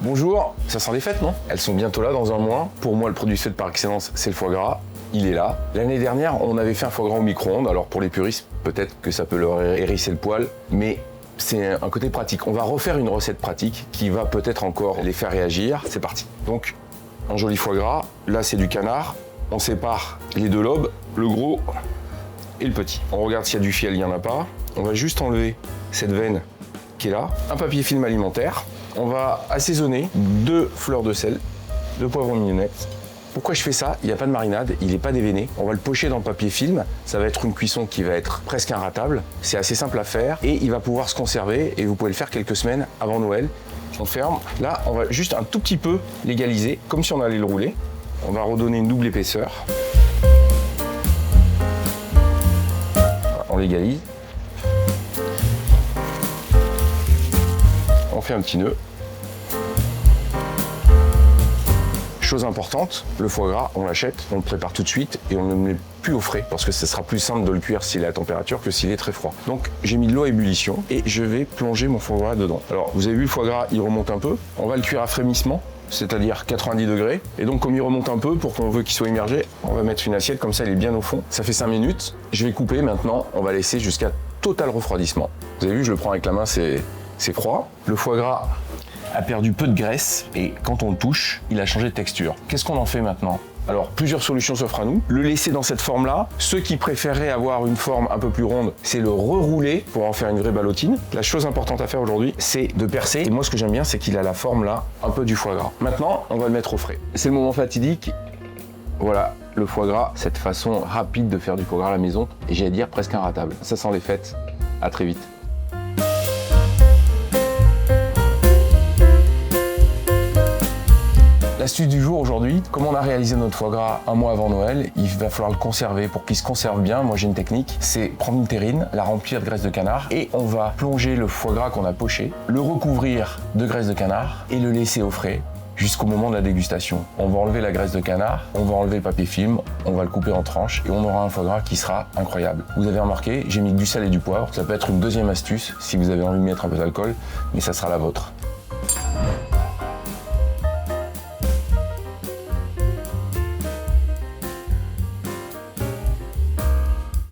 Bonjour, ça sent les fêtes, non? Elles sont bientôt là dans un mois. Pour moi, le produit fête par excellence, c'est le foie gras. Il est là. L'année dernière, on avait fait un foie gras au micro-ondes. Alors pour les puristes, peut-être que ça peut leur hérisser le poil, mais c'est un côté pratique. On va refaire une recette pratique qui va peut-être encore les faire réagir. C'est parti. Donc, un joli foie gras. Là, c'est du canard. On sépare les deux lobes, le gros et le petit. On regarde s'il y a du fiel, il n'y en a pas. On va juste enlever cette veine qui est là. Un papier film alimentaire. On va assaisonner 2 fleurs de sel, 2 poivrons mignonnettes. Pourquoi je fais ça? Il n'y a pas de marinade, il n'est pas déveiné. On va le pocher dans le papier film. Ça va être une cuisson qui va être presque inratable. C'est assez simple à faire et il va pouvoir se conserver et vous pouvez le faire quelques semaines avant Noël. On ferme. Là, on va juste un tout petit peu l'égaliser, comme si on allait le rouler. On va redonner une double épaisseur. On l'égalise. On fait un petit nœud. Chose importante, le foie gras, on l'achète, on le prépare tout de suite et on ne le met plus au frais parce que ce sera plus simple de le cuire s'il est à température que s'il est très froid. Donc j'ai mis de l'eau à ébullition et je vais plonger mon foie gras dedans. Alors vous avez vu le foie gras, il remonte un peu. On va le cuire à frémissement, c'est-à-dire 90 degrés. Et donc comme il remonte un peu, pour qu'on veut qu'il soit immergé, on va mettre une assiette comme ça, il est bien au fond. Ça fait 5 minutes. Je vais couper maintenant, on va laisser jusqu'à total refroidissement. Vous avez vu, je le prends avec la main, c'est froid. Le foie gras a perdu peu de graisse et quand on le touche, il a changé de texture. Qu'est-ce qu'on en fait maintenant? Alors, plusieurs solutions s'offrent à nous. Le laisser dans cette forme-là. Ceux qui préféreraient avoir une forme un peu plus ronde, c'est le rerouler pour en faire une vraie ballotine. La chose importante à faire aujourd'hui, c'est de percer. Et moi, ce que j'aime bien, c'est qu'il a la forme là, un peu du foie gras. Maintenant, on va le mettre au frais. C'est le moment fatidique. Voilà, le foie gras, cette façon rapide de faire du foie gras à la maison. Et j'allais dire presque inratable. Ça sent les fêtes. À très vite. L'astuce du jour aujourd'hui, comme on a réalisé notre foie gras un mois avant Noël, il va falloir le conserver. Pour qu'il se conserve bien, moi j'ai une technique, c'est prendre une terrine, la remplir de graisse de canard et on va plonger le foie gras qu'on a poché, le recouvrir de graisse de canard et le laisser au frais jusqu'au moment de la dégustation. On va enlever la graisse de canard, on va enlever le papier film, on va le couper en tranches et on aura un foie gras qui sera incroyable. Vous avez remarqué, j'ai mis du sel et du poivre. Ça peut être une deuxième astuce si vous avez envie de mettre un peu d'alcool, mais ça sera la vôtre.